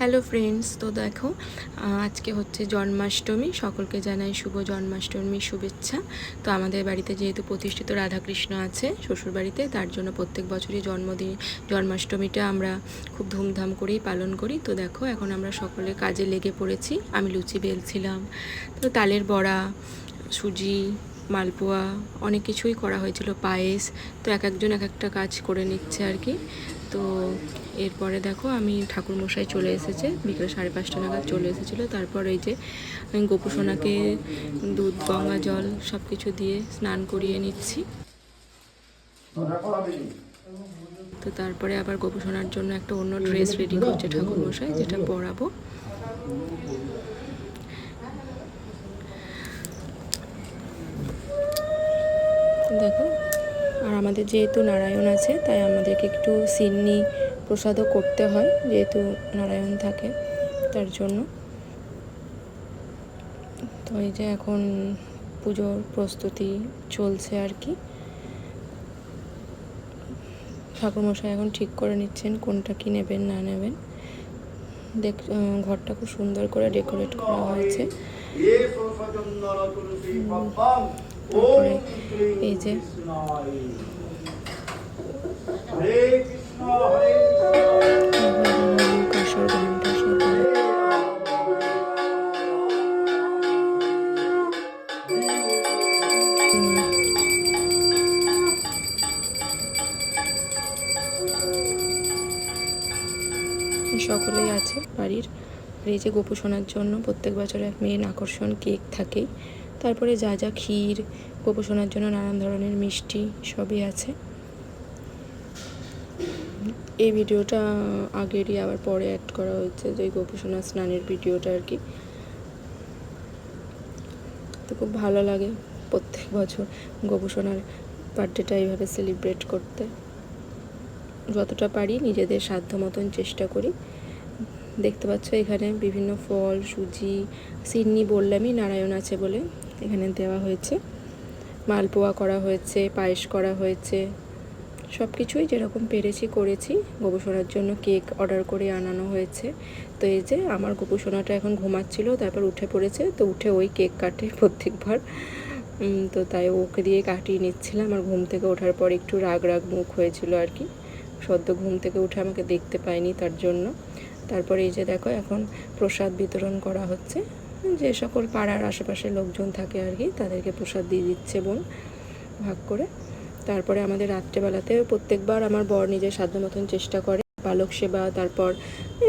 Hello friends, তো দেখো আজকে হচ্ছে জন্মাষ্টমী। সকলকে জানাই শুভ জন্মাষ্টমীর শুভেচ্ছা। তো আমাদের বাড়িতে যেহেতু প্রতিষ্ঠিত রাধাকৃষ্ণ আছে শ্বশুর বাড়িতে, তার জন্য প্রত্যেক বছরই জন্মাষ্টমীটা আমরা খুব ধুমধাম করেই পালন করি। তো দেখো এখন আমরা সকলে কাজে লেগে পড়েছি। আমি লুচি বেলছিলাম, তো তালের বড়া, সুজি, মালপোয়া অনেক কিছুই করা হয়েছিল, পায়েস। তো এক একজন এক একটা কাজ করে নিচ্ছে আর কি। তো এরপরে দেখো আমি ঠাকুরমশাই চলে এসেছে, বিকেল 5:30 নাগাদ চলে এসেছিলো। তারপর এই যে আমি গোপুসোনাকে দুধ, গঙ্গা জল সব কিছু দিয়ে স্নান করিয়ে নিচ্ছি। তো তারপরে আবার গোপুসোনার জন্য একটা অন্য ড্রেস রেডি করছে ঠাকুরমশাই, যেটা পরাবো। দেখো, আর আমাদের যেহেতু নারায়ণ আছে, তাই আমাদেরকে একটু সিন্নি প্রসাদও করতে হয়, যেহেতু নারায়ণ থাকে তার জন্য। তো এই যে এখন পুজোর প্রস্তুতি চলছে আর কি। ঠাকুরমশাই এখন ঠিক করে নিচ্ছেন কোনটা কি নেবেন না নেবেন। ঘরটা খুব সুন্দর করে ডেকোরেট করা হয়েছে। তারপরে এই যে কাঁসর ঘন্টা সব সকলেই আছে বাড়ির। আর এই যে গোপুসোনার জন্য প্রত্যেক বছর এক মেন আকর্ষণ কেক থাকেই। তারপরে যা যা ক্ষীর, গোপুসোনার জন্য নানান ধরনের মিষ্টি সবই আছে। এই ভিডিওটা আগেরই আবার পরে অ্যাড করা হয়েছে, যে গোপুসোনা স্নানের ভিডিওটা আর কি। তো খুব ভালো লাগে প্রত্যেক বছর গোপুসোনার বার্থডেটা এইভাবে সেলিব্রেট করতে। যতটা পারি নিজেদের সাধ্য মতন চেষ্টা করি। দেখতে পাচ্ছ এখানে বিভিন্ন ফল, সুজি, সিন্নি বললামই নারায়ণ আছে বলে এখানে দেওয়া হয়েছে। মালপোয়া করা হয়েছে, পায়েস করা হয়েছে, সব কিছুই যেরকম পেরেছি করেছি। গোপুসোনার জন্য কেক অর্ডার করে আনানো হয়েছে। তো এই যে আমার গোপুসোনাটা এখন ঘুমাচ্ছিল, তারপর উঠে পড়েছে। তো উঠে ওই কেক কাটে প্রত্যেকবার। তো তাই ওকে দিয়ে কাটিয়ে নিচ্ছিলাম। আর ঘুম থেকে ওঠার পর একটু রাগ রাগ মুখ হয়েছিল আর কি, সদ্য ঘুম থেকে উঠে আমাকে দেখতে পায়নি তার জন্য। তারপরে এই যে দেখো এখন প্রসাদ বিতরণ করা হচ্ছে। যে সকল পাড়ার আশেপাশে লোকজন থাকে আর কি, তাদেরকে প্রসাদ দিয়ে দিচ্ছে বোন ভাগ করে। তারপরে আমাদের রাত্রেবেলাতে প্রত্যেকবার আমার বর নিজের সাধ্য মতন চেষ্টা করে পালক সেবা, তারপর